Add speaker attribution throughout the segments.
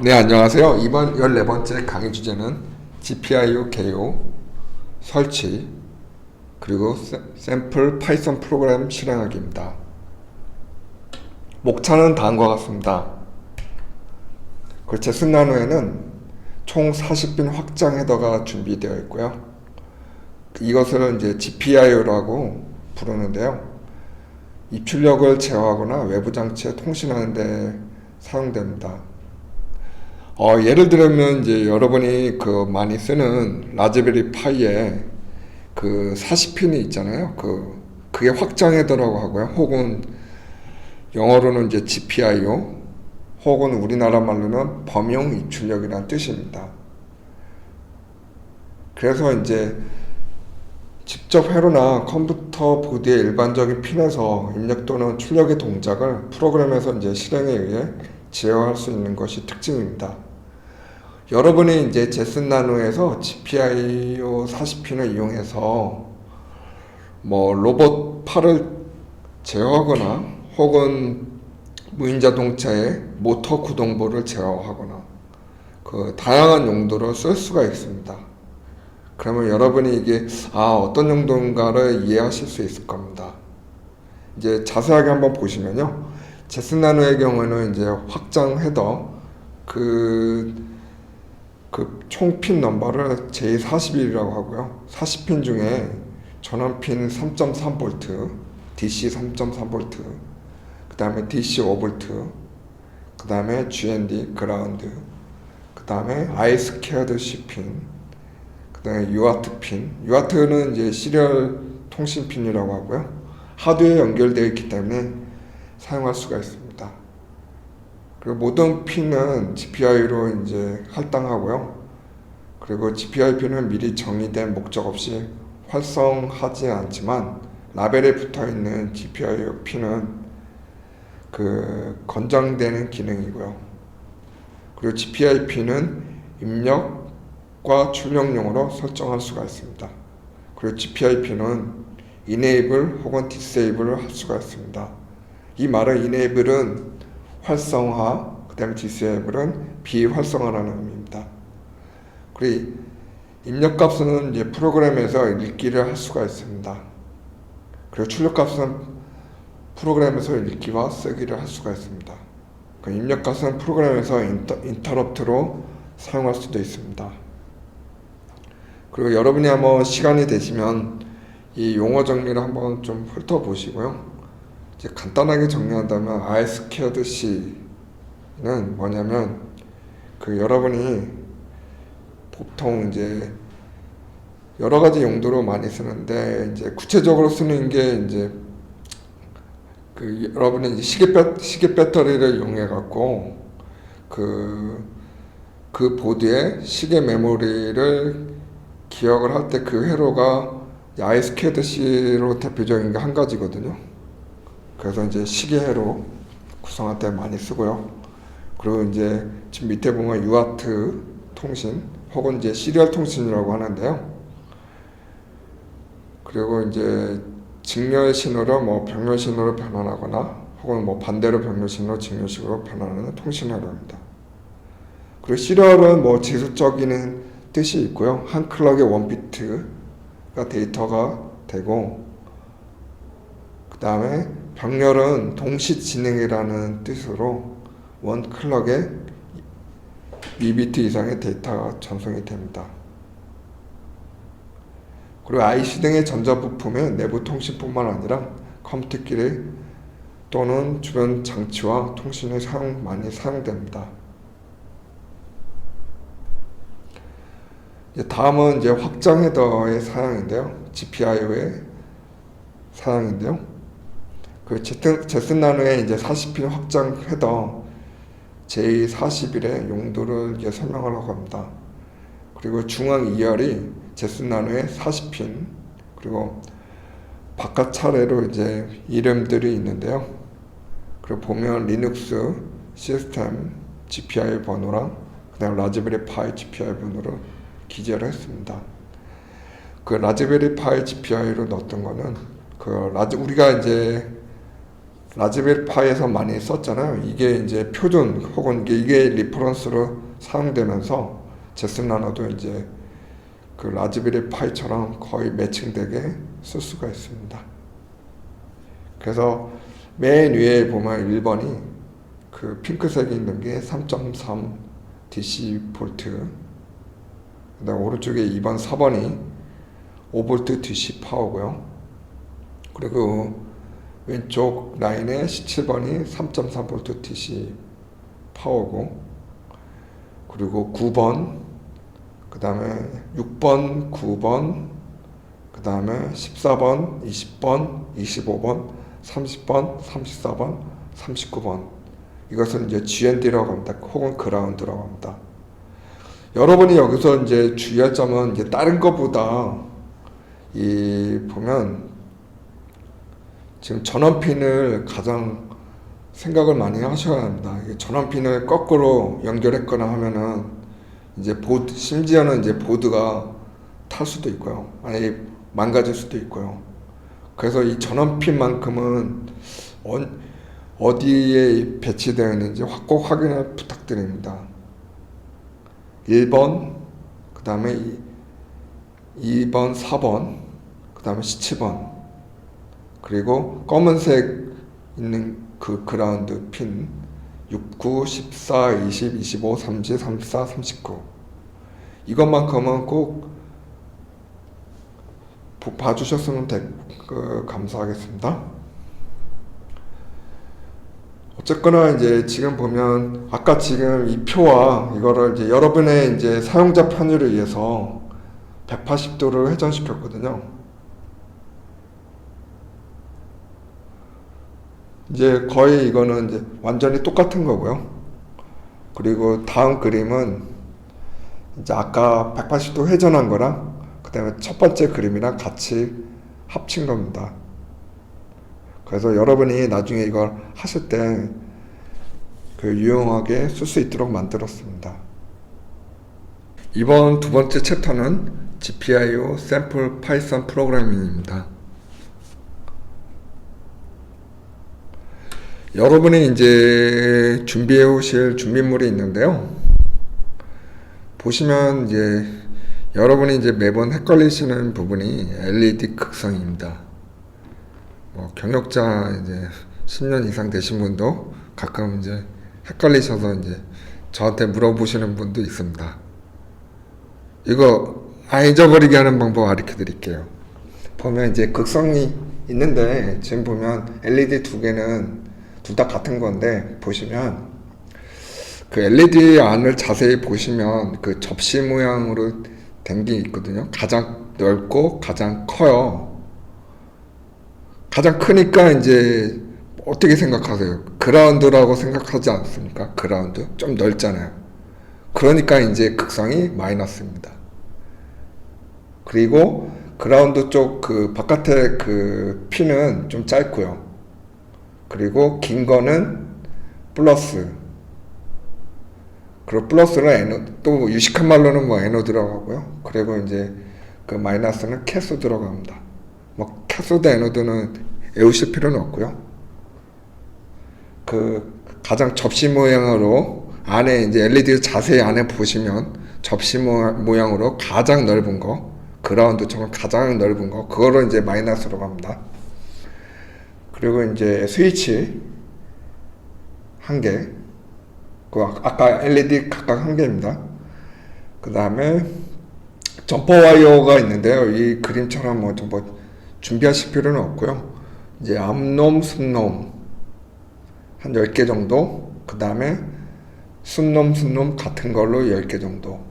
Speaker 1: 네, 안녕하세요. 이번 14번째 강의 주제는 GPIO 개요, 설치, 그리고 샘플 파이썬 프로그램 실행하기입니다. 목차는 다음과 같습니다. 그 제슨 나노에는 총 40빈 확장 헤더가 준비되어 있고요. 이것을 이제 GPIO라고 부르는데요. 입출력을 제어하거나 외부 장치에 통신하는 데 사용됩니다. 예를 들면 이제 여러분이 많이 쓰는 라즈베리 파이에 40핀이 있잖아요. 그게 확장 헤더라고 하고요. 혹은 영어로는 이제 GPIO, 혹은 우리나라 말로는 범용 입출력이라는 뜻입니다. 그래서 이제 직접 회로나 컴퓨터 보드의 일반적인 핀에서 입력 또는 출력의 동작을 프로그램에서 이제 실행에 의해 제어할 수 있는 것이 특징입니다. 여러분이 이제 제슨 나노에서 GPIO 40핀을 이용해서 로봇 팔을 제어하거나 혹은 무인자동차의 모터 구동부를 제어하거나 다양한 용도로 쓸 수가 있습니다. 그러면 여러분이 이게 어떤 용도인가를 이해하실 수 있을 겁니다. 이제 자세하게 한번 보시면요. 제슨 나노의 경우에는 이제 확장 헤더 총 핀 넘버를 J41이라고 하고요. 40핀 중에 전원핀 3.3V, DC 3.3V, 그 다음에 DC 5V, 그 다음에 GND 그라운드, 그 다음에 I 스퀘어드 C핀, 그 다음에 UART 핀. UART는 이제 시리얼 통신 핀이라고 하고요. 하드웨어에 연결되어 있기 때문에 사용할 수가 있습니다. 그리고 모든 핀은 GPI로 이제 할당하고요. 그리고 GPI 핀은 미리 정의된 목적 없이 활성하지 않지만 라벨에 붙어 있는 GPI 핀은 건장되는 기능이고요. 그리고 GPI 핀은 입력과 출력용으로 설정할 수가 있습니다. 그리고 GPI 핀은 Enable 혹은 Disable을 할 수가 있습니다. 이 말은 Enable은 활성화, 그 다음에 Disable은 비활성화라는 의미입니다. 그리고 입력값은 이제 프로그램에서 읽기를 할 수가 있습니다. 그리고 출력값은 프로그램에서 읽기와 쓰기를 할 수가 있습니다. 입력값은 프로그램에서 인터럽트로 사용할 수도 있습니다. 그리고 여러분이 한번 시간이 되시면 이 용어 정리를 한번 좀 훑어보시고요. 이제 간단하게 정리한다면 I 스퀘어드 C는 뭐냐면 여러분이 보통 이제 여러 가지 용도로 많이 쓰는데 이제 구체적으로 쓰는 게 이제 여러분이 이제 시계 배터리를 이용해 갖고 그 보드에 시계 메모리를 기억을 할 때 그 회로가 I 스퀘어드 C로 대표적인 게 한 가지거든요. 그래서 이제 시계 회로 구성할 때 많이 쓰고요. 그리고 이제 지금 밑에 보면 UART 통신 혹은 이제 시리얼 통신이라고 하는데요. 그리고 이제 직렬 신호를 병렬 신호로 변환하거나 혹은 반대로 병렬 신호 직렬식으로 변환하는 통신 회로입니다. 그리고 시리얼은 지수적인 뜻이 있고요. 한 클럭에 1비트가 데이터가 되고, 그 다음에 병렬은 동시 진행이라는 뜻으로 원 클럭에 2비트 이상의 데이터가 전송이 됩니다. 그리고 IC 등의 전자부품의 내부 통신뿐만 아니라 컴퓨터끼리 또는 주변 장치와 통신에 많이 사용됩니다. 다음은 이제 확장 헤더의 사양인데요. GPIO의 사양인데요. 제슨 나노의 이제 40핀 확장 헤더 J41의 용도를 이제 설명하려고 합니다. 그리고 중앙 2열이 제슨 나노의 40핀, 그리고 바깥 차례로 이제 이름들이 있는데요. 그리고 보면 리눅스 시스템 GPI 번호랑 그다음 라즈베리 파이 GPI 번호를 기재를 했습니다. 라즈베리 파이 GPI로 넣었던 거는 우리가 이제 라즈베리 파이에서 많이 썼잖아요. 이게 이제 표준 혹은 이게 리퍼런스로 사용되면서 제스나노도 이제 그 라즈베리 파이처럼 거의 매칭되게 쓸 수가 있습니다. 그래서 맨 위에 보면 1번이 그 핑크색이 있는 게 3.3 DC 볼트, 그다음 오른쪽에 2번 4번이 5V DC 파워고요. 그리고 왼쪽 라인에 17번이 3.3V DC 파워고, 그리고 9번, 그 다음에 6번, 9번, 그 다음에 14번, 20번, 25번, 30번, 34번, 39번. 이것은 이제 GND라고 합니다. 혹은 그라운드라고 합니다. 여러분이 여기서 이제 주의할 점은 이제 다른 것보다 보면 지금 전원핀을 가장 생각을 많이 하셔야 합니다. 전원핀을 거꾸로 연결했거나 하면은 이제 심지어는 이제 보드가 탈 수도 있고요. 아니, 망가질 수도 있고요. 그래서 이 전원핀만큼은 어디에 배치되어 있는지 꼭 확인을 부탁드립니다. 1번, 그 다음에 2번, 4번, 그 다음에 17번, 그리고 검은색 있는 그 그라운드 핀 69, 14, 20, 25, 30, 34, 39. 이것만큼은 꼭 봐주셨으면 감사하겠습니다. 어쨌거나 이제 지금 보면 아까 지금 이 표와 이거를 이제 여러분의 이제 사용자 편의를 위해서 180도를 회전시켰거든요. 이제 거의 이거는 이제 완전히 똑같은 거고요. 그리고 다음 그림은 이제 아까 180도 회전한 거랑 그 다음에 첫 번째 그림이랑 같이 합친 겁니다. 그래서 여러분이 나중에 이걸 하실 때 유용하게 쓸 수 있도록 만들었습니다. 이번 두 번째 챕터는 GPIO 샘플 파이썬 프로그래밍입니다. 여러분이 이제 준비해 오실 준비물이 있는데요. 보시면 이제 여러분이 이제 매번 헷갈리시는 부분이 LED 극성입니다. 경력자 이제 10년 이상 되신 분도 가끔 이제 헷갈리셔서 이제 저한테 물어보시는 분도 있습니다. 이거 잊어버리게 하는 방법 가르쳐 드릴게요. 보면 이제 극성이 있는데 지금 보면 LED 두 개는 둘 다 같은 건데 보시면 그 LED 안을 자세히 보시면 그 접시 모양으로 된 게 있거든요. 가장 넓고 가장 커요. 가장 크니까 이제 어떻게 생각하세요? 그라운드라고 생각하지 않습니까? 그라운드 좀 넓잖아요. 그러니까 이제 극성이 마이너스입니다. 그리고 그라운드 쪽 그 바깥에 그 핀은 좀 짧고요. 그리고 긴 거는 플러스. 그리고 플러스는 에노드, 또 유식한 말로는 에노드라고 하고요. 그리고 이제 그 마이너스는 캐소드라고 합니다. 캐소드, 에노드는 외우실 필요는 없고요. 그 가장 접시 모양으로 안에 이제 LED 자세히 안에 보시면 접시 모양으로 가장 넓은 거, 그라운드처럼 가장 넓은 거, 그거를 이제 마이너스라고 합니다. 그리고 이제 스위치 한 개, 그 아까 LED 각각 한 개입니다. 그 다음에 점퍼 와이어가 있는데요. 이 그림처럼 준비하실 필요는 없고요. 이제 앞놈, 순놈 한 10개 정도, 그 다음에 순놈 같은 걸로 10개 정도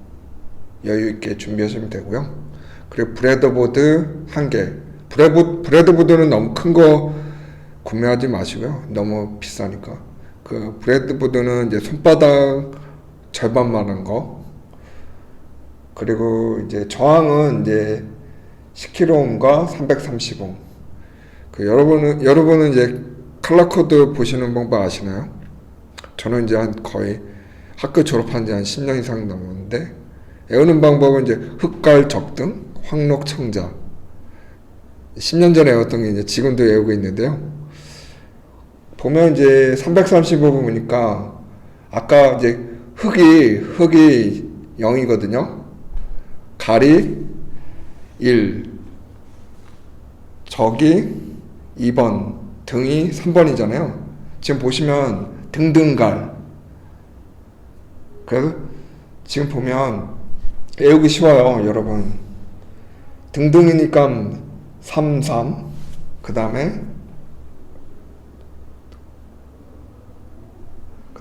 Speaker 1: 여유 있게 준비하시면 되고요. 그리고 브레드보드 한 개. 브레드보드는 너무 큰 거 구매하지 마시고요. 너무 비싸니까. 그 브레드보드는 이제 손바닥 절반만한 거. 그리고 이제 저항은 이제 10kΩ과 330옴. 여러분은 이제 컬러 코드 보시는 방법 아시나요? 저는 이제 거의 학교 졸업한 지 한 10년 이상 넘었는데, 외우는 방법은 이제 흑갈 적등, 황록 청자. 10년 전에 외웠던 게 이제 지금도 외우고 있는데요. 보면 이제 335보니까 아까 이제 흙이 0이거든요. 갈이 1, 적이 2번, 등이 3번이잖아요. 지금 보시면 등등갈. 그래서 지금 보면 외우기 쉬워요, 여러분. 등등이니까 3, 3. 그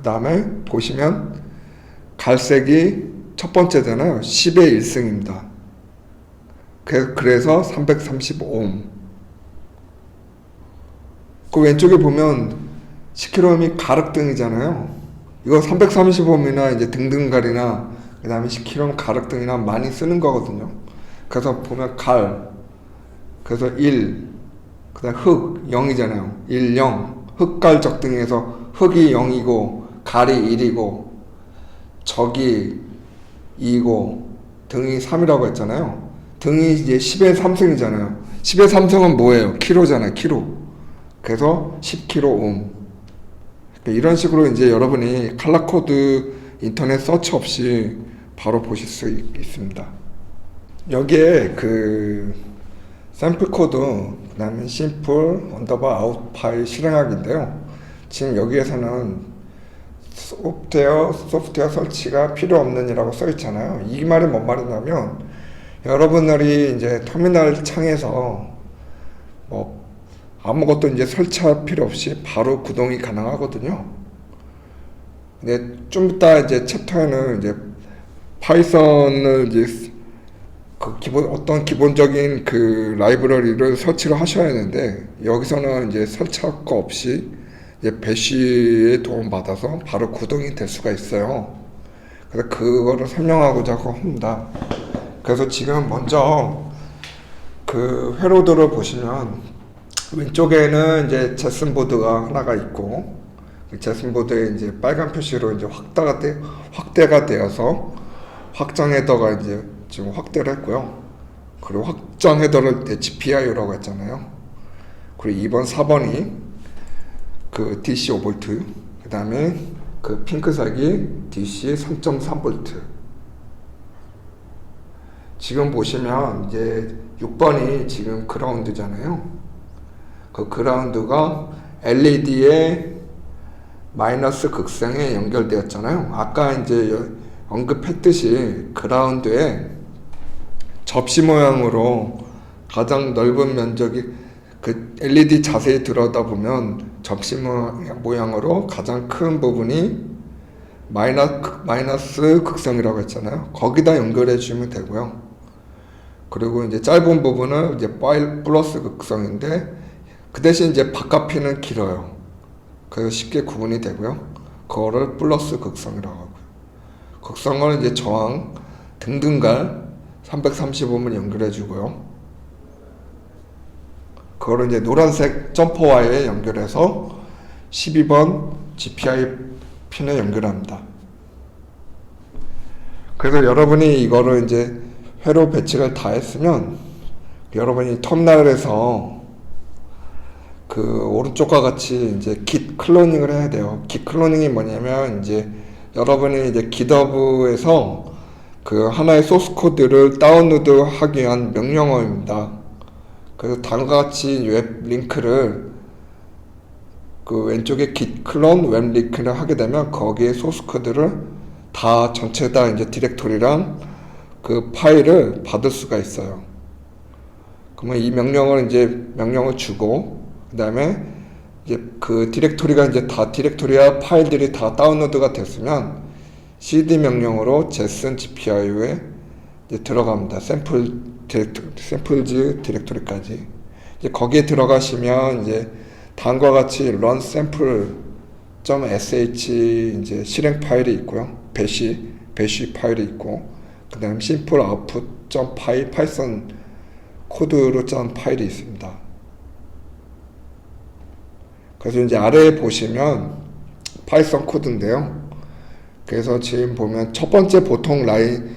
Speaker 1: 다음에 보시면 갈색이 첫 번째잖아요. 10의 1승입니다. 그래서 335옴. 그 왼쪽에 보면 10kg이 가륵등이잖아요. 이거 335옴이나 이제 등등갈이나 그 다음에 10kg 가륵등이나 많이 쓰는 거거든요. 그래서 보면 그래서 1, 그 다음 흙 0이잖아요. 1, 0. 흙갈 적등에서 흙이 0이고 갈이 1이고 적이 2고 등이 3이라고 했잖아요. 등이 이제 10의 3승이잖아요. 10의 3승은 뭐예요? 키로잖아요. 키로. 그래서 10kg. 이런 식으로 이제 여러분이 칼라 코드 인터넷 서치 없이 바로 보실 수 있습니다. 여기에 그 샘플 코드, 그 다음에 심플 언더바 아웃 파일 실행하기인데요. 지금 여기에서는 소프트웨어 설치가 필요 없는이라고 써 있잖아요. 이 말이 뭔 말이냐면 여러분들이 이제 터미널 창에서 뭐 아무것도 이제 설치할 필요 없이 바로 구동이 가능하거든요. 근데 좀 이따 이제 챕터에는 이제 파이썬을 이제 어떤 기본적인 그 라이브러리를 설치를 하셔야 하는데 여기서는 이제 설치할 거 없이 이제 배시의 도움 받아서 바로 구동이 될 수가 있어요. 그래서 그거를 설명하고자 합니다. 그래서 지금 먼저 그 회로도를 보시면 왼쪽에는 이제 제슨 보드가 하나가 있고 제슨 보드에 이제 빨간 표시로 이제 확대가 되어서 확장 헤더가 이제 지금 확대를 했고요. 그리고 확장 헤더를 GPIO라고 했잖아요. 그리고 2번, 4번이 그 DC 5V, 그 다음에 그 핑크색이 DC 3.3V. 지금 보시면 이제 6번이 지금 그라운드잖아요. 그 그라운드가 LED의 마이너스 극성에 연결되었잖아요. 아까 이제 언급했듯이 그라운드에 접시 모양으로 가장 넓은 면적이 그 LED 자세히 들여다보면 접시 모양으로 가장 큰 부분이 마이너스 극성이라고 했잖아요. 거기다 연결해 주시면 되고요. 그리고 이제 짧은 부분은 이제 플러스 극성인데 그 대신 이제 바깥피는 길어요. 그래서 쉽게 구분이 되고요. 그거를 플러스 극성이라고 하고요. 극성을 이제 저항 등등갈 335면 연결해 주고요. 그거를 이제 노란색 점퍼 와이어에 연결해서 12번 GPI 핀에 연결합니다. 그래서 여러분이 이거를 이제 회로 배치를 다 했으면 여러분이 터미널에서 그 오른쪽과 같이 이제 git 클로닝을 해야 돼요. git 클로닝이 뭐냐면 이제 여러분이 이제 GitHub에서 그 하나의 소스 코드를 다운로드 하기 위한 명령어입니다. 그래서 다음과 같이 웹 링크를 그 왼쪽에 git 클론 웹 링크를 하게 되면 거기에 소스 코드를 다 전체 다 이제 디렉토리랑 그 파일을 받을 수가 있어요. 그러면 이 명령을 주고 그 다음에 이제 그 디렉토리가 이제 다 디렉토리와 파일들이 다 다운로드가 됐으면 cd 명령으로 제슨 GPIO에 이제 들어갑니다. 샘플즈 디렉토리까지. 이제 거기에 들어가시면 이제 다음과 같이 run sample.sh 이제 실행 파일이 있고요. 배시 파일이 있고, 그 다음 simple output.py 파이썬 코드로 짠 파일이 있습니다. 그래서 이제 아래에 보시면 파이썬 코드인데요. 그래서 지금 보면 첫 번째 보통 라인,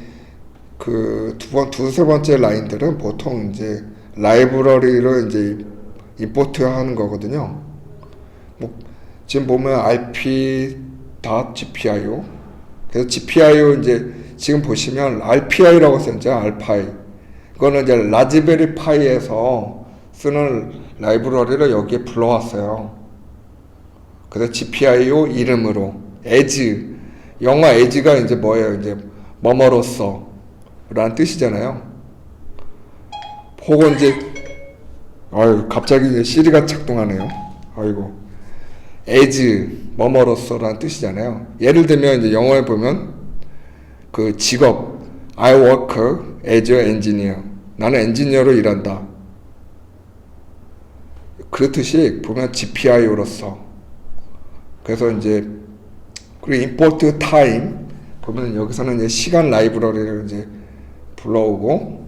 Speaker 1: 그 두세 번째 라인들은 보통 이제 라이브러리를 이제 임포트 하는 거거든요. 뭐 지금 보면 rp.gpio. 그래서 gpio 이제 지금 보시면 rpi라고 써있죠. rpi. 이거는 이제 라즈베리 파이에서 쓰는 라이브러리를 여기에 불러왔어요. 그래서 gpio 이름으로 as, 영어 as가 이제 뭐예요? 이제 뭐뭐로써 라는 뜻이잖아요. 혹은 이제 갑자기 이제 시리가 작동하네요. 아이고. as 뭐뭐로써라는 뜻이잖아요. 예를 들면 이제 영어에 보면 그 직업 I work as an engineer. 나는 엔지니어로 일한다. 그렇듯이 보면 GPI로서. 그래서 이제 그리고 import time 보면 여기서는 이제 시간 라이브러리를 이제 불러오고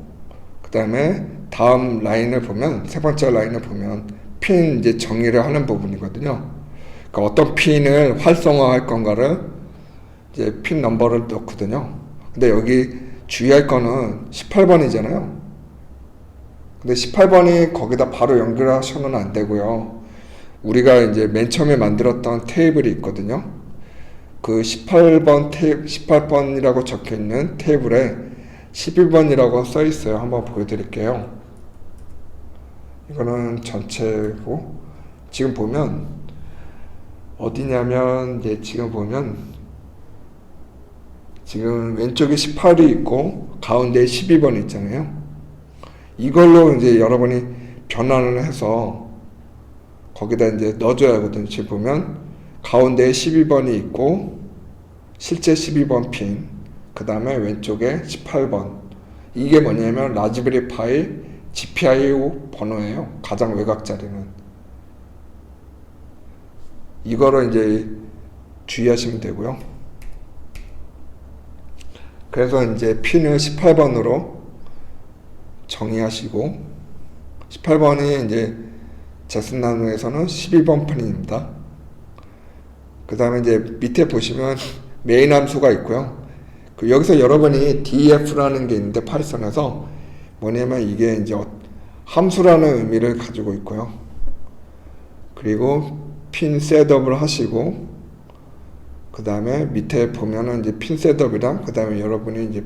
Speaker 1: 그다음에 다음 라인을 보면 세 번째 라인을 보면 핀 이제 정의를 하는 부분이거든요. 그러니까 어떤 핀을 활성화할 건가를 이제 핀 넘버를 넣거든요. 근데 여기 주의할 거는 18번이잖아요. 근데 18번이 거기다 바로 연결하셔는 안 되고요. 우리가 이제 맨 처음에 만들었던 테이블이 있거든요. 그 18번이라고 적혀 있는 테이블에 11번이라고 써 있어요. 한번 보여드릴게요. 이거는 전체고, 지금 보면 어디냐면 이제 지금 보면 지금 왼쪽에 18이 있고 가운데에 12번이 있잖아요. 이걸로 이제 여러분이 변환을 해서 거기다 이제 넣어줘야 하거든요. 지금 보면 가운데에 12번이 있고 실제 12번 핀, 그 다음에 왼쪽에 18번. 이게 뭐냐면 라즈베리 파이 GPIO 번호예요. 가장 외곽 자리는. 이거를 이제 주의하시면 되고요. 그래서 이제 핀을 18번으로 정의하시고 18번이 이제 제슨 나누에서는 12번 핀입니다. 그 다음에 이제 밑에 보시면 메인 함수가 있고요. 여기서 여러분이 def라는 게 있는데 파이썬에서 뭐냐면 이게 이제 함수라는 의미를 가지고 있고요. 그리고 핀 셋업을 하시고 그 다음에 밑에 보면은 이제 핀 셋업이랑 그 다음에 여러분이 이제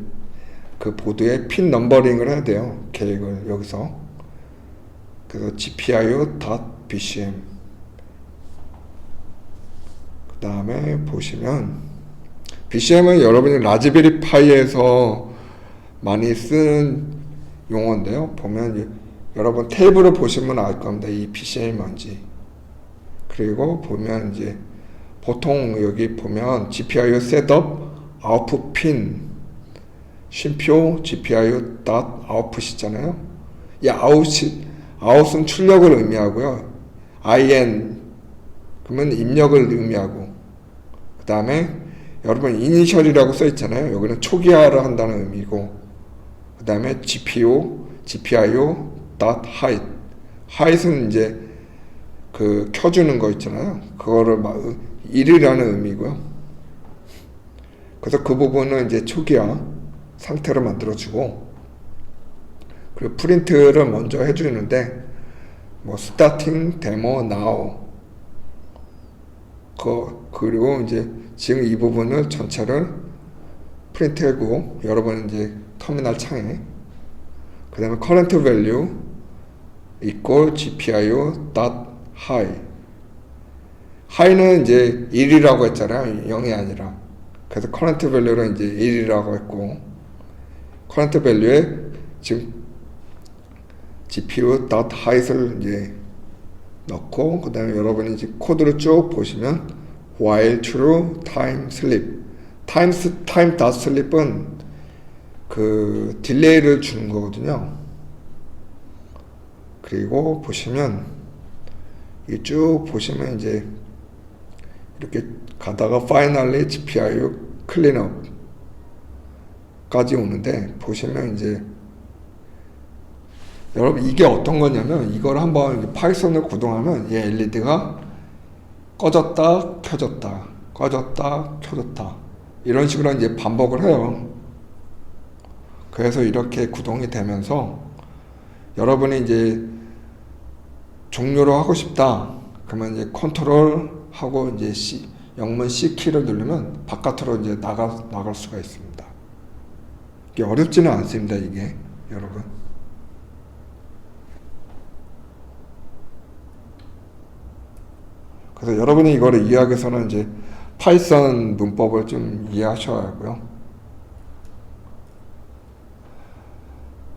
Speaker 1: 그 보드에 핀 넘버링을 해야 돼요. 계획을 여기서. 그래서 gpio.bcm 그 다음에 보시면 BCM은 여러분이 라즈베리 파이에서 많이 쓰는 용어인데요. 보면 여러분 테이블을 보시면 알 겁니다. 이 BCM이 뭔지. 그리고 보면 이제 보통 여기 보면 GPIO 셋업 아웃풋 핀 쉼표 GPIO.output이잖아요. 이 아웃은 출력을 의미하고요. IN 그러면 입력을 의미하고 그 다음에 여러분 이니셜이라고 써 있잖아요. 여기는 초기화를 한다는 의미고 그 다음에 GPIO.hide hide은 이제 그 켜주는 거 있잖아요. 그거를 막 1이라는 의미고요. 그래서 그 부분은 이제 초기화 상태로 만들어주고 그리고 프린트를 먼저 해주는데 뭐 starting demo now 그리고 이제 지금 이 부분을 전체를 프린트하고 여러분 이제 터미널 창에 그 다음에 current value equal gpio.high high는 이제 1이라고 했잖아요. 0이 아니라. 그래서 current value는 이제 1이라고 했고 current value에 지금 gpio.high를 이제 넣고 그 다음에 여러분이 이제 코드를 쭉 보시면 while true time sleep time.sleep은 그 딜레이를 주는 거거든요. 그리고 보시면 이 쭉 보시면 이제 이렇게 가다가 finally GPIO cleanup 까지 오는데 보시면 이제 여러분 이게 어떤 거냐면 이걸 한번 파이썬을 구동하면 얘 LED가 꺼졌다 켜졌다 꺼졌다 켜졌다 이런 식으로 이제 반복을 해요. 그래서 이렇게 구동이 되면서 여러분이 이제 종료를 하고 싶다 그러면 이제 컨트롤 하고 이제 영문 C 키를 누르면 바깥으로 이제 나갈 수가 있습니다. 이게 어렵지는 않습니다, 이게 여러분. 그래서 여러분이 이거를 이해하기 위해서는 이제 파이썬 문법을 좀 이해하셔야 하고요.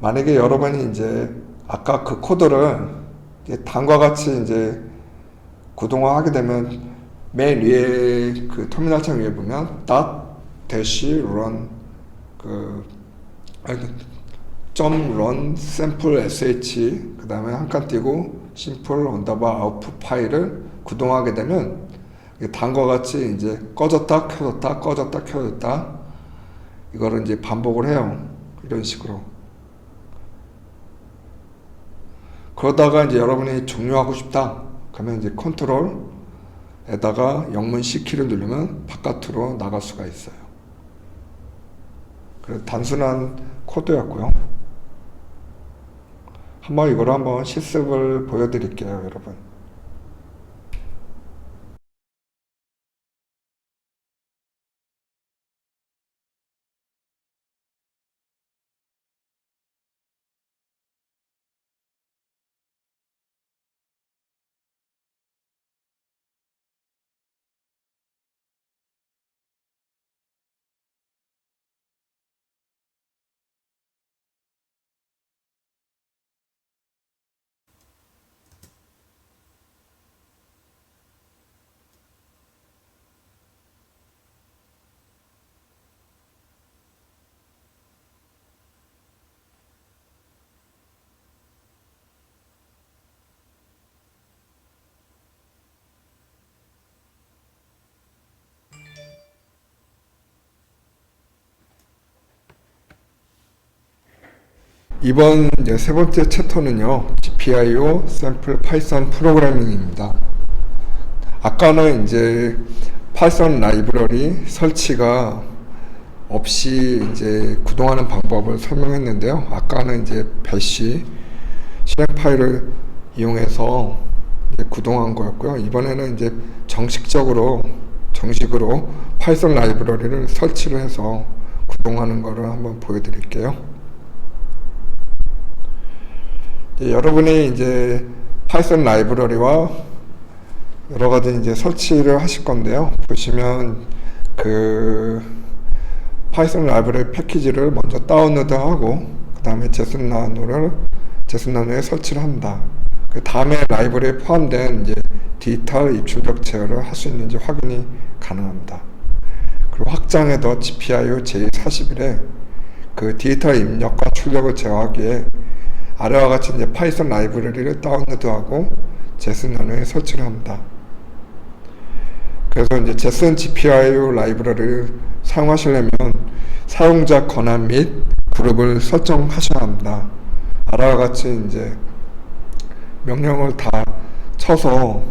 Speaker 1: 만약에 여러분이 이제 아까 그 코드를 이제 다음과 같이 이제 구동화하게 되면 맨 위에 그 터미널 창 위에 보면 .-run .run sample sh 그 다음에 한 칸 띄고 simple output 파일을 구동하게 되면 다음과 같이 이제 꺼졌다 켜졌다 꺼졌다 켜졌다 이거를 이제 반복을 해요. 이런 식으로. 그러다가 이제 여러분이 종료하고 싶다 그러면 이제 컨트롤에다가 영문 C 키를 누르면 바깥으로 나갈 수가 있어요. 그래서 단순한 코드였고요. 한번 이걸 한번 실습을 보여드릴게요, 여러분. 이번 이제 세 번째 챕터는요, GPIO 샘플 파이썬 프로그래밍입니다. 아까는 이제 파이썬 라이브러리 설치가 없이 이제 구동하는 방법을 설명했는데요. 아까는 이제 배시 실행 파일을 이용해서 이제 구동한 거였고요. 이번에는 이제 정식으로 파이썬 라이브러리를 설치를 해서 구동하는 거를 한번 보여드릴게요. 여러분이 이제 파이썬 라이브러리와 여러 가지 이제 설치를 하실 건데요. 보시면 그 파이썬 라이브러리 패키지를 먼저 다운로드하고 그 다음에 제슨나노에 설치를 합니다. 그 다음에 라이브러리에 포함된 이제 디지털 입출력 제어를 할 수 있는지 확인이 가능합니다. 그리고 확장해서 GPIO j41에 그 디지털 입력과 출력을 제어하기에 아래와 같이 이제 파이썬 라이브러리를 다운로드하고 제슨나노에 설치를 합니다. 그래서 이제 제슨 GPIO 라이브러리를 사용하시려면 사용자 권한 및 그룹을 설정하셔야 합니다. 아래와 같이 이제 명령을 다 쳐서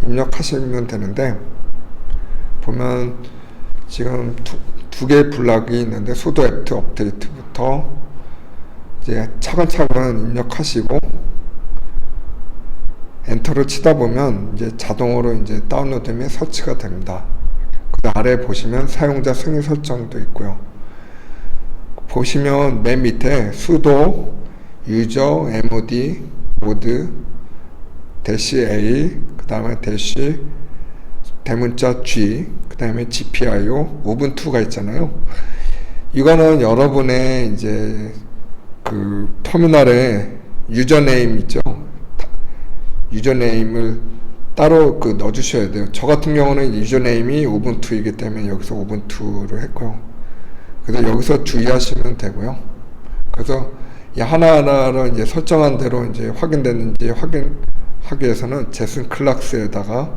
Speaker 1: 입력하시면 되는데, 보면 지금 두 개의 블락이 있는데 sudo apt 업데이트부터 이제 차근차근 입력하시고 엔터를 치다 보면 이제 자동으로 이제 다운로드 및 설치가 됩니다. 그 아래 보시면 사용자 승인 설정도 있고요. 보시면 맨 밑에 sudo user mod -a 그 다음에 대문자 g 그 다음에 GPIO 우분투가 있잖아요. 이거는 여러분의 이제 그 터미널에 유저네임 있죠. 유저네임을 따로 그 넣어주셔야 돼요. 저 같은 경우는 유저네임이 우분투이기 때문에 여기서 우분투를 했고요. 그래서 여기서 주의하시면 되고요. 그래서 이 하나하나를 이제 설정한 대로 이제 확인됐는지 확인하기 위해서는 제슨 클락스에다가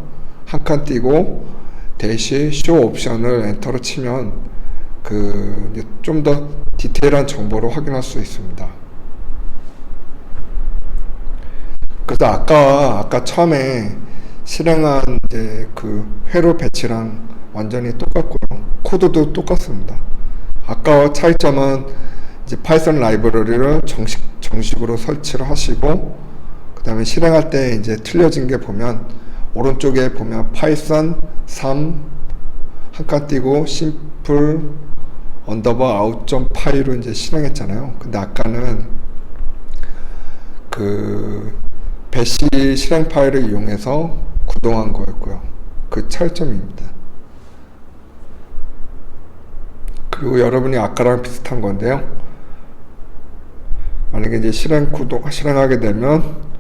Speaker 1: 한 칸 띄고 대시 쇼 옵션을 엔터로 치면 그 좀 더 디테일한 정보를 확인할 수 있습니다. 그래서 아까 처음에 실행한 이제 그 회로 배치랑 완전히 똑같고요. 코드도 똑같습니다. 아까와 차이점은 이제 파이썬 라이브러리를 정식으로 설치를 하시고, 그 다음에 실행할 때 이제 틀려진 게 보면 오른쪽에 보면 파이썬 3 한 칸 띄고 심플 언더바 아웃.파이로 이제 실행했잖아요. 근데 아까는 그 배시 실행 파일을 이용해서 구동한 거였고요. 그 차이점입니다. 그리고 여러분이 아까랑 비슷한 건데요. 만약에 이제 실행하게 되면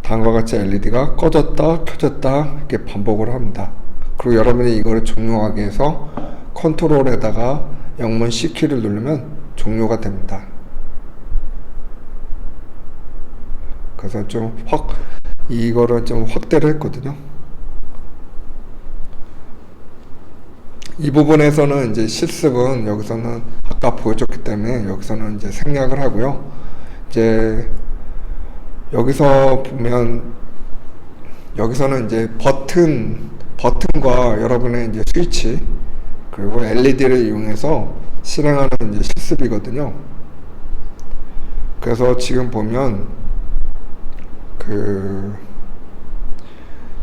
Speaker 1: 다음과 같이 LED가 꺼졌다 켜졌다 이렇게 반복을 합니다. 그리고 여러분이 이거를 종료하기 위해서 컨트롤에다가 영문 C키를 누르면 종료가 됩니다. 그래서 이거를 좀 확대를 했거든요. 이 부분에서는 이제 실습은 여기서는 아까 보여줬기 때문에 여기서는 이제 생략을 하고요. 이제 여기서 보면 여기서는 이제 버튼과 여러분의 이제 스위치 그리고 LED를 이용해서 실행하는 이제 실습이거든요. 그래서 지금 보면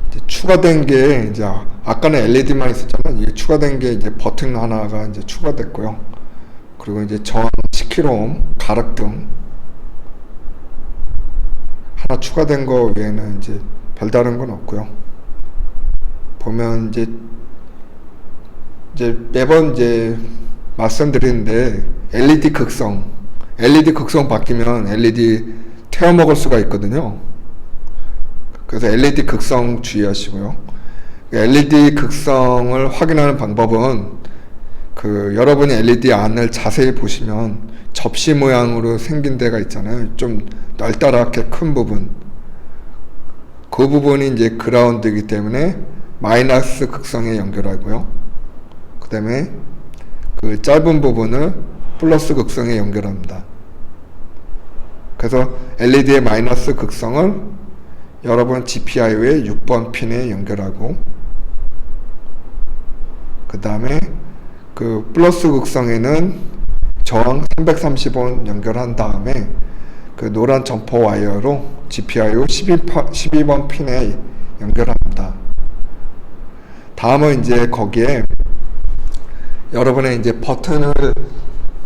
Speaker 1: 이제 추가된 게 이제 아까는 LED만 있었잖아요. 이게 추가된 게 이제 버튼 하나가 이제 추가됐고요. 그리고 이제 저항 10kΩ 가륵등 하나 추가된 거 외에는 이제 별다른 건 없고요. 보면 이제 매번 이제 말씀드리는데 LED 극성 바뀌면 LED 태워 먹을 수가 있거든요. 그래서 LED 극성 주의하시고요. LED 극성을 확인하는 방법은 여러분이 LED 안을 자세히 보시면 접시 모양으로 생긴 데가 있잖아요. 좀 널따랗게 큰 부분. 그 부분이 이제 그라운드이기 때문에 마이너스 극성에 연결하고요. 그 다음에 그 짧은 부분을 플러스 극성에 연결합니다. 그래서 LED의 마이너스 극성을 여러분 GPIO의 6번 핀에 연결하고 그 다음에 그 플러스 극성에는 저항 330원 연결한 다음에 그 노란 점퍼 와이어로 GPIO 12번 핀에 연결합니다. 다음은 이제 거기에 여러분의 이제 버튼을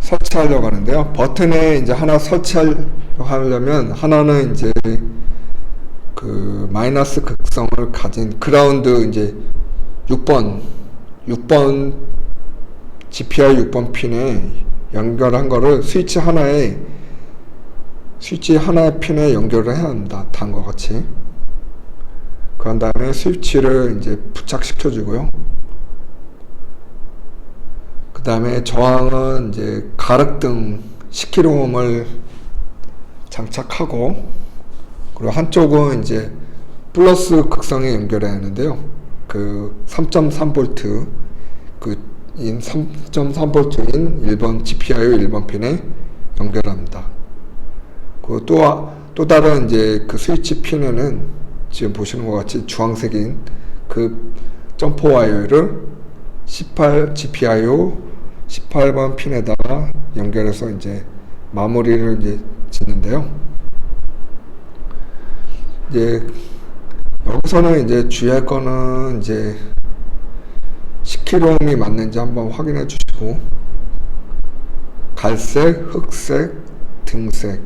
Speaker 1: 설치하려고 하는데요. 버튼에 이제 하나 설치하려면 하나는 이제 그 마이너스 극성을 가진 그라운드 이제 6번 GPI 6번 핀에 연결한 거를 스위치 하나의 핀에 연결을 해야 합니다. 다음과 같이. 그런 다음에 스위치를 이제 부착시켜 주고요. 그 다음에 저항은 이제 가륵등 10kΩ을 장착하고 그리고 한쪽은 이제 플러스 극성에 연결해야 하는데요. 그 3.3V 인 3.3V인 1번 GPIO 1번 핀에 연결합니다. 그 또 다른 이제 그 스위치 핀에는 지금 보시는 것 같이 주황색인 그 점퍼 와이어를 GPIO 18번 핀에다가 연결해서 이제 마무리를 이제 짓는데요. 이제 여기서는 이제 주의할 거는 이제 10kΩ이 맞는지 한번 확인해 주시고 갈색, 흑색, 등색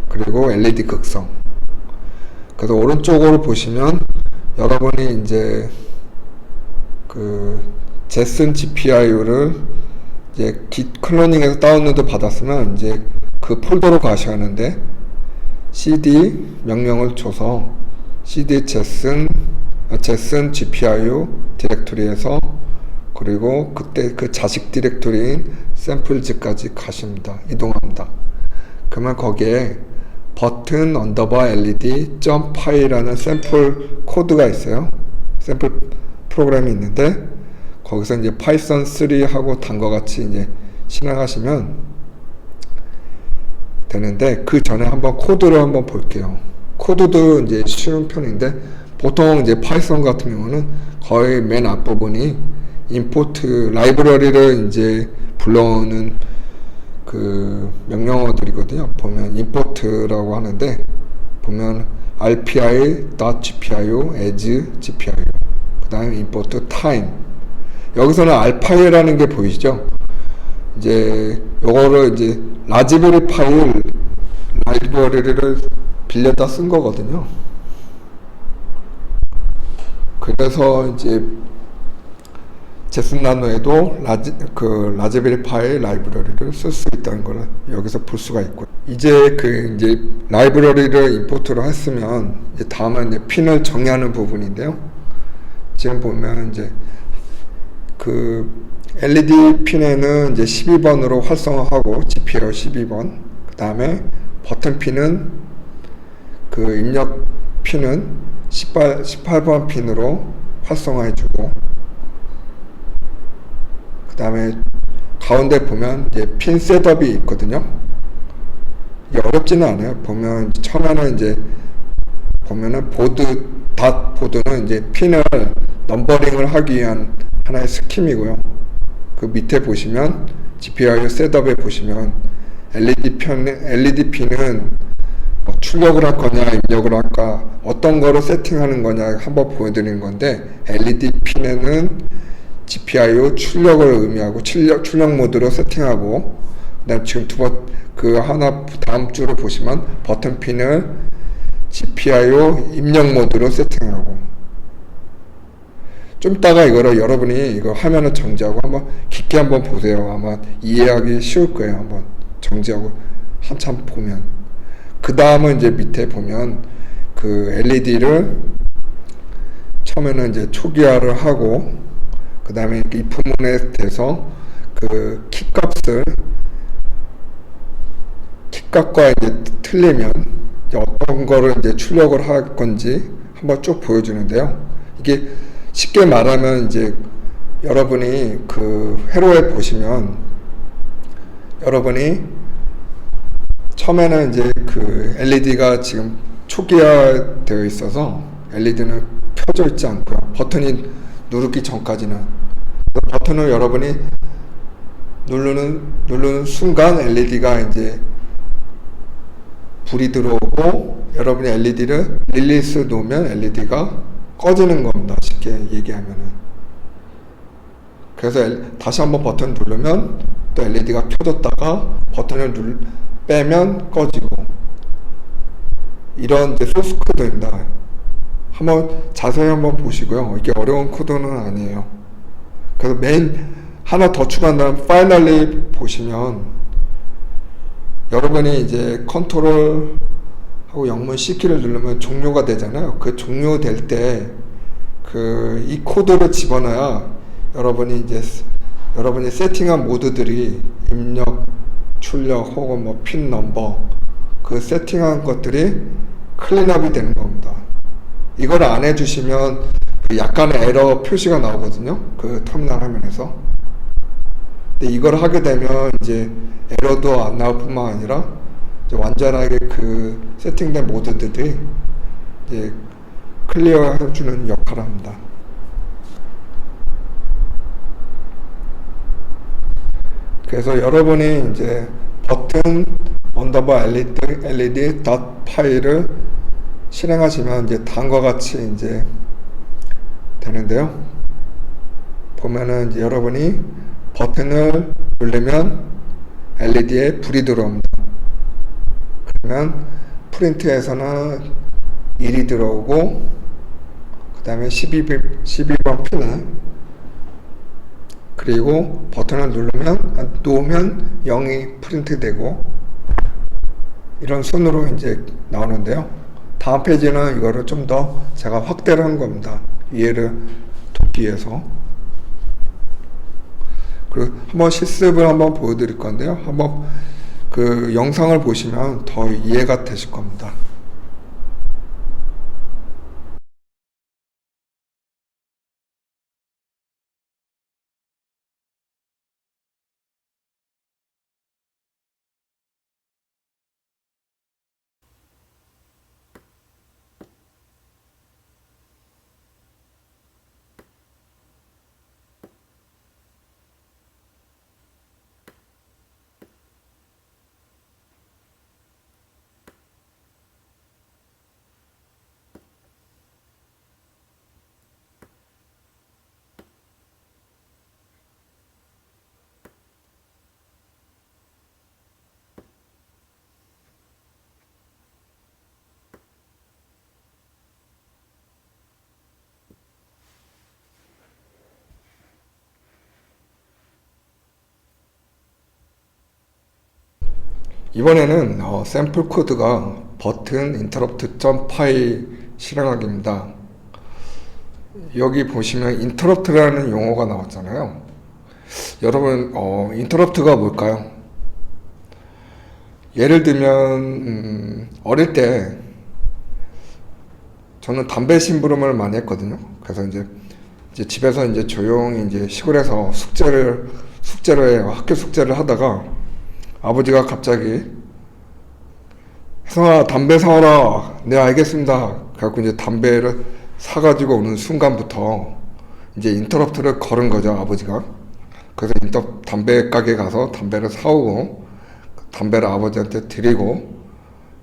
Speaker 1: 그리고 LED 극성. 그래서 오른쪽으로 보시면 여러분이 이제 그 제슨 GPIO를 이제 깃 클로닝에서 다운로드 받았으면 이제 그 폴더로 가셔야 하는데 cd 명령을 줘서 cd 제슨 GPIO 디렉토리에서 그리고 그때 그 자식 디렉토리인 샘플즈까지 가십니다. 이동합니다. 그러면 거기에 버튼 언더바 LED.py라는 샘플 코드가 있어요. 샘플 프로그램이 있는데 거기서 이제 파이썬 3하고 단과 같이 이제 실행하시면 되는데 그 전에 한번 코드를 한번 볼게요. 코드도 이제 쉬운 편인데 보통 이제 파이썬 같은 경우는 거의 맨 앞부분이 임포트 라이브러리를 이제 불러오는 그 명령어들이거든요. 보면 임포트라고 하는데 보면 rpi.gpio as gpio. 그 다음에 import time. 여기서는 알파이라는 게 보이시죠? 이제 요거를 이제 라즈베리 파이 라이브러리를 빌렸다 쓴 거거든요. 그래서 이제 제슨나노에도 라즈베리 파이 라이브러리를 쓸 수 있다는 걸 여기서 볼 수가 있고요. 이제 이제 라이브러리를 임포트를 했으면 이제 다음은 이제 핀을 정의하는 부분인데요. 지금 보면 이제 LED 핀에는 이제 12번으로 활성화하고 GPIO 12번. 그 다음에 버튼 핀은 입력 핀은 18번 핀으로 활성화해주고. 그 다음에 가운데 보면 이제 핀 셋업이 있거든요. 이게 어렵지는 않아요. 보면 처음에는 이제 보면은 닷 보드는 이제 핀을 넘버링을 하기 위한 하나의 스킴이고요. 그 밑에 보시면 GPIO 셋업에 보시면 LED 핀은 출력을 할 거냐 입력을 할까 어떤 거로 세팅하는 거냐 한번 보여드리는 건데, LED 핀에는 GPIO 출력을 의미하고 출력 모드로 세팅하고, 그다음 지금 다음 줄을 보시면 버튼 핀을 GPIO 입력 모드로 세팅하고. 좀 이따가 이거를 여러분이 이거 화면을 정지하고 한번 깊게 한번 보세요. 아마 이해하기 쉬울 거예요. 한번 정지하고 한참 보면. 그 다음은 이제 밑에 보면 LED를 처음에는 이제 초기화를 하고, 그 다음에 이 부분에 대해서 킥값과 이제 틀리면 이제 어떤 거를 이제 출력을 할 건지 한번 쭉 보여주는데요. 이게 쉽게 말하면 이제 여러분이 회로에 보시면 여러분이 처음에는 이제 LED가 지금 초기화되어 있어서 LED는 켜져 있지 않고요. 버튼이 누르기 전까지는. 버튼을 여러분이 누르는 순간 LED가 이제 불이 들어오고, 여러분이 LED를 릴리스 놓으면 LED가 꺼지는 겁니다. 쉽게 얘기하면은. 그래서 다시 한번 버튼 누르면 또 LED가 켜졌다가 버튼을 빼면 꺼지고. 이런 이제 소스 코드입니다. 한번 자세히 한번 보시고요. 이게 어려운 코드는 아니에요. 그래서 하나 더 추가한다면 파이널리 보시면 여러분이 이제 컨트롤 하고 영문 C키를 누르면 종료가 되잖아요. 그 종료될 때 이 코드를 집어넣어야 여러분이 세팅한 모드들이 입력, 출력 혹은 뭐 핀 넘버 세팅한 것들이 클린업이 되는 겁니다. 이걸 안 해주시면 약간의 에러 표시가 나오거든요. 터미널 화면에서. 근데 이걸 하게 되면 이제 에러도 안 나올 뿐만 아니라 이제 완전하게 세팅된 모드들이 이제 클리어 해주는 역할을 합니다. 그래서 여러분이 이제 버튼 언더바 LED 닷 파일을 실행하시면 이제 다음과 같이 이제 되는데요. 보면은 이제 여러분이 버튼을 누르면 LED에 불이 들어옵니다. 그러면 프린트에서는 1이 들어오고, 그 다음에 12번 핀을, 그리고 버튼을 놓으면 0이 프린트 되고, 이런 순으로 이제 나오는데요. 다음 페이지는 이거를 좀 더 제가 확대를 한 겁니다. 이해를 돕기 위해서. 그리고 한번 실습을 한번 보여드릴 건데요. 한번 영상을 보시면 더 이해가 되실 겁니다. 이번에는 샘플 코드가 버튼 interrupt.py 실행하기입니다. 여기 보시면 interrupt라는 용어가 나왔잖아요. 여러분 interrupt가 뭘까요? 예를 들면 어릴 때 저는 담배 심부름을 많이 했거든요. 그래서 이제 집에서 이제 조용히 이제 시골에서 숙제를 해요. 학교 숙제를 하다가 아버지가 갑자기 혜성아 담배 사와라. 네 알겠습니다. 그래갖고 이제 담배를 사가지고 오는 순간부터 이제 인터럽트를 걸은 거죠, 아버지가. 그래서 담배 가게 가서 담배를 사오고 담배를 아버지한테 드리고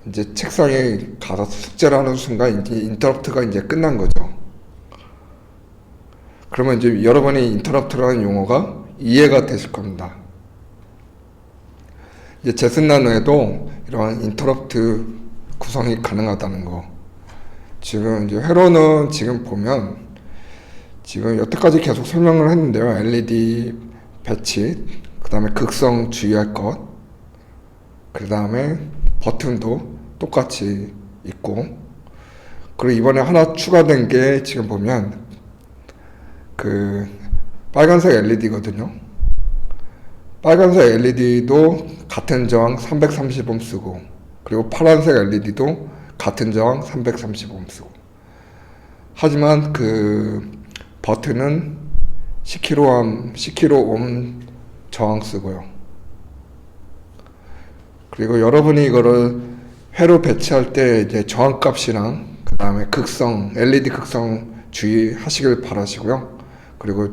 Speaker 1: 이제 책상에 가서 숙제를 하는 순간 이제 인터럽트가 이제 끝난 거죠. 그러면 이제 여러분이 인터럽트라는 용어가 이해가 되실 겁니다. 이제 제슨나노에도 이러한 인터럽트 구성이 가능하다는 거. 지금 이제 회로는 지금 보면 지금 여태까지 계속 설명을 했는데요. LED 배치, 그 다음에 극성 주의할 것, 그 다음에 버튼도 똑같이 있고, 그리고 이번에 하나 추가된 게 지금 보면 그 빨간색 LED거든요. 빨간색 LED도 같은 저항 330옴 쓰고, 그리고 파란색 LED도 같은 저항 330옴 쓰고. 하지만 그 버튼은 10kΩ 저항 쓰고요. 그리고 여러분이 이거를 회로 배치할 때 이제 저항값이랑 그 다음에 극성, LED 극성 주의하시길 바라시고요. 그리고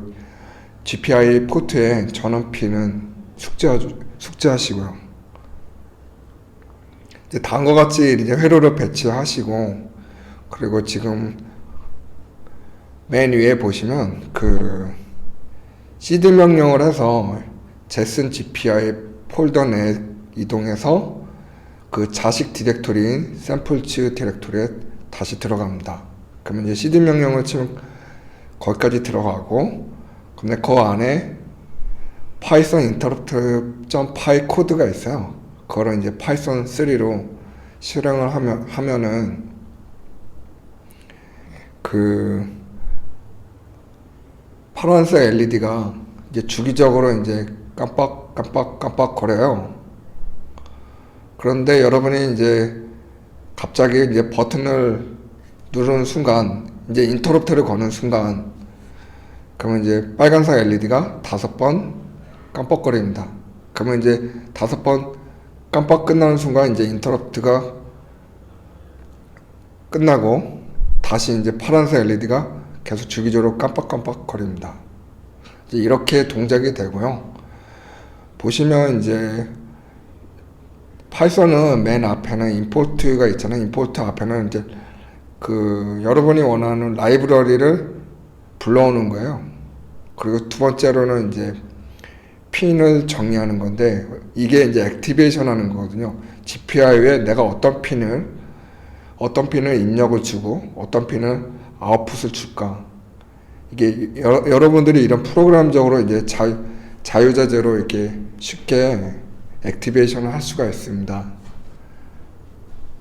Speaker 1: GPI 포트의 전원핀은 숙지하시고요. 이제 다음과 같이 이제 회로를 배치하시고, 그리고 지금 맨 위에 보시면 그 CD 명령을 해서 제슨 GPI 폴더 내 이동해서 그 자식 디렉토리인 샘플츠 디렉토리에 다시 들어갑니다. 그러면 이제 CD 명령을 치면 거기까지 들어가고, 근데 그 안에 파이썬 interrupt.py 코드가 있어요. 그거를 이제 파이썬 3로 실행을 하면은 그 파란색 LED가 이제 주기적으로 이제 깜빡 거려요. 그런데 여러분이 이제 갑자기 이제 버튼을 누르는 순간, 이제 인터럽트를 거는 순간, 그러면 이제 빨간색 LED가 5번 깜빡거립니다. 그러면 이제 5번 깜빡 끝나는 순간 이제 인터럽트가 끝나고 다시 이제 파란색 LED가 계속 주기적으로 깜빡 거립니다. 이제 이렇게 동작이 되고요. 보시면 이제 파이썬은 맨 앞에는 임포트가 있잖아요. 임포트 앞에는 이제 그 여러분이 원하는 라이브러리를 불러오는 거예요. 그리고 두 번째로는 이제 핀을 정의하는 건데, 이게 이제 액티베이션 하는 거거든요. GPI에 내가 어떤 핀을 입력을 주고 어떤 핀을 아웃풋을 줄까. 이게 여러분들이 이런 프로그램적으로 이제 자유자재로 이렇게 쉽게 액티베이션을 할 수가 있습니다.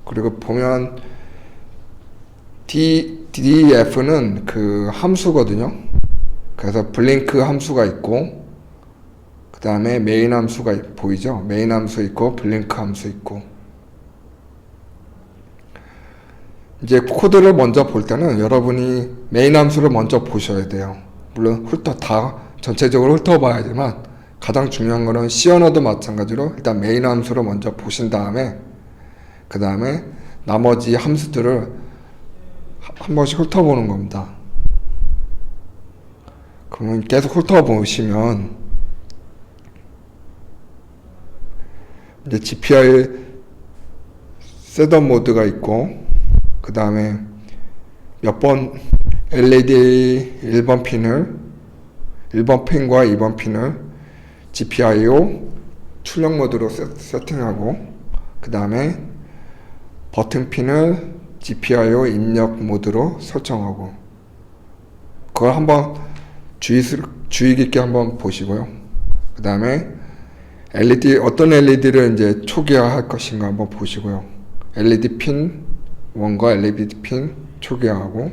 Speaker 1: 그리고 보면 DEF는 그 함수거든요. 그래서 블링크 함수가 있고, 그 다음에 메인 함수가 보이죠? 메인 함수 있고 블링크 함수 있고. 이제 코드를 먼저 볼 때는 여러분이 메인 함수를 먼저 보셔야 돼요. 물론 전체적으로 훑어봐야지만 가장 중요한 거는 C 언어도 마찬가지로 일단 메인 함수를 먼저 보신 다음에 그 다음에 나머지 함수들을 한 번씩 훑어보는 겁니다. 그러면 계속 훑어보시면 이제 GPI 셋업 모드가 있고, 그 다음에 몇 번 LED 1번 핀과 2번 핀을 GPIO 출력 모드로 세팅하고, 그 다음에 버튼 핀을 GPIO 입력 모드로 설정하고, 그걸 한번 주의 깊게 한번 보시고요. 그 다음에 LED 어떤 LED를 이제 초기화할 것인가 한번 보시고요. LED 핀 1과 LED 핀 초기화하고,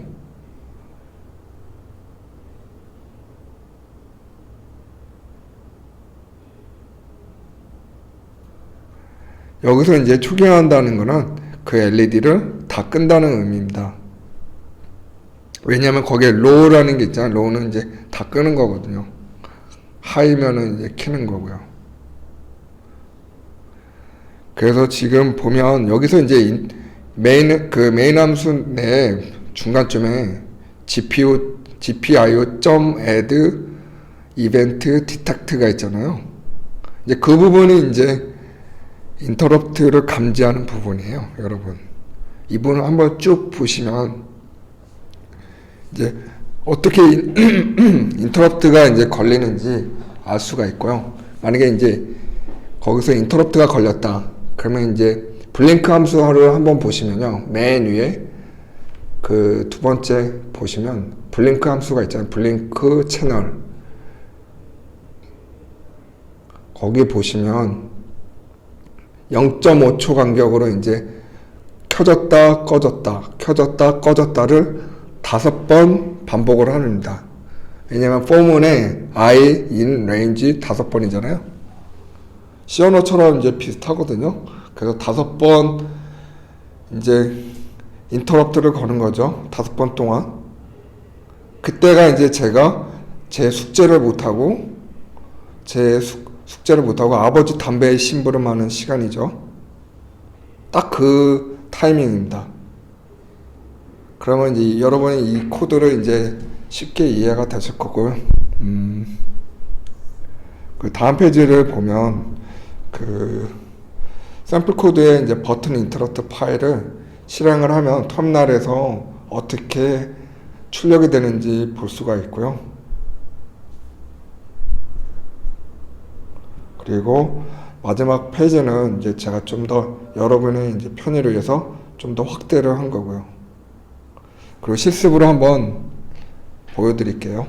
Speaker 1: 여기서 이제 초기화한다는 거는 그 LED를 다 끈다는 의미입니다. 왜냐하면 거기에 로우라는 게 있잖아요. 로우는 이제 다 끄는 거거든요. 하이면은 이제 켜는 거고요. 그래서 지금 보면 여기서 이제 메인 함수 내 중간쯤에 GPIO.add event detect가 있잖아요. 이제 그 부분이 이제 인터럽트를 감지하는 부분이에요, 여러분. 이 부분을 한번 쭉 보시면 이제 어떻게 인터럽트가 이제 걸리는지 알 수가 있고요. 만약에 이제 거기서 인터럽트가 걸렸다, 그러면 이제 블링크 함수를 한번 보시면요, 맨 위에 그 두 번째 보시면 블링크 함수가 있잖아요. 블링크 채널. 거기 보시면 0.5초 간격으로 이제 켜졌다 꺼졌다 켜졌다 꺼졌다를 5번 반복을 합니다. 왜냐면 포문에 I in range 5번이잖아요. C 언어처럼 이제 비슷하거든요. 그래서 5번 이제 인터럽트를 거는 거죠. 5번 동안. 그때가 이제 제가 제 숙제를 못하고 아버지 담배에 심부름하는 시간이죠. 딱 그 타이밍입니다. 그러면 이제 여러분이 이 코드를 이제 쉽게 이해가 되실 거고요. 그 다음 페이지를 보면 그 샘플 코드의 이제 버튼 인터럽트 파일을 실행을 하면 터미널에서 어떻게 출력이 되는지 볼 수가 있고요. 그리고 마지막 페이지는 이제 제가 좀 더 여러분의 이제 편의를 위해서 좀 더 확대를 한 거고요. 그리고 실습으로 한번 보여드릴게요.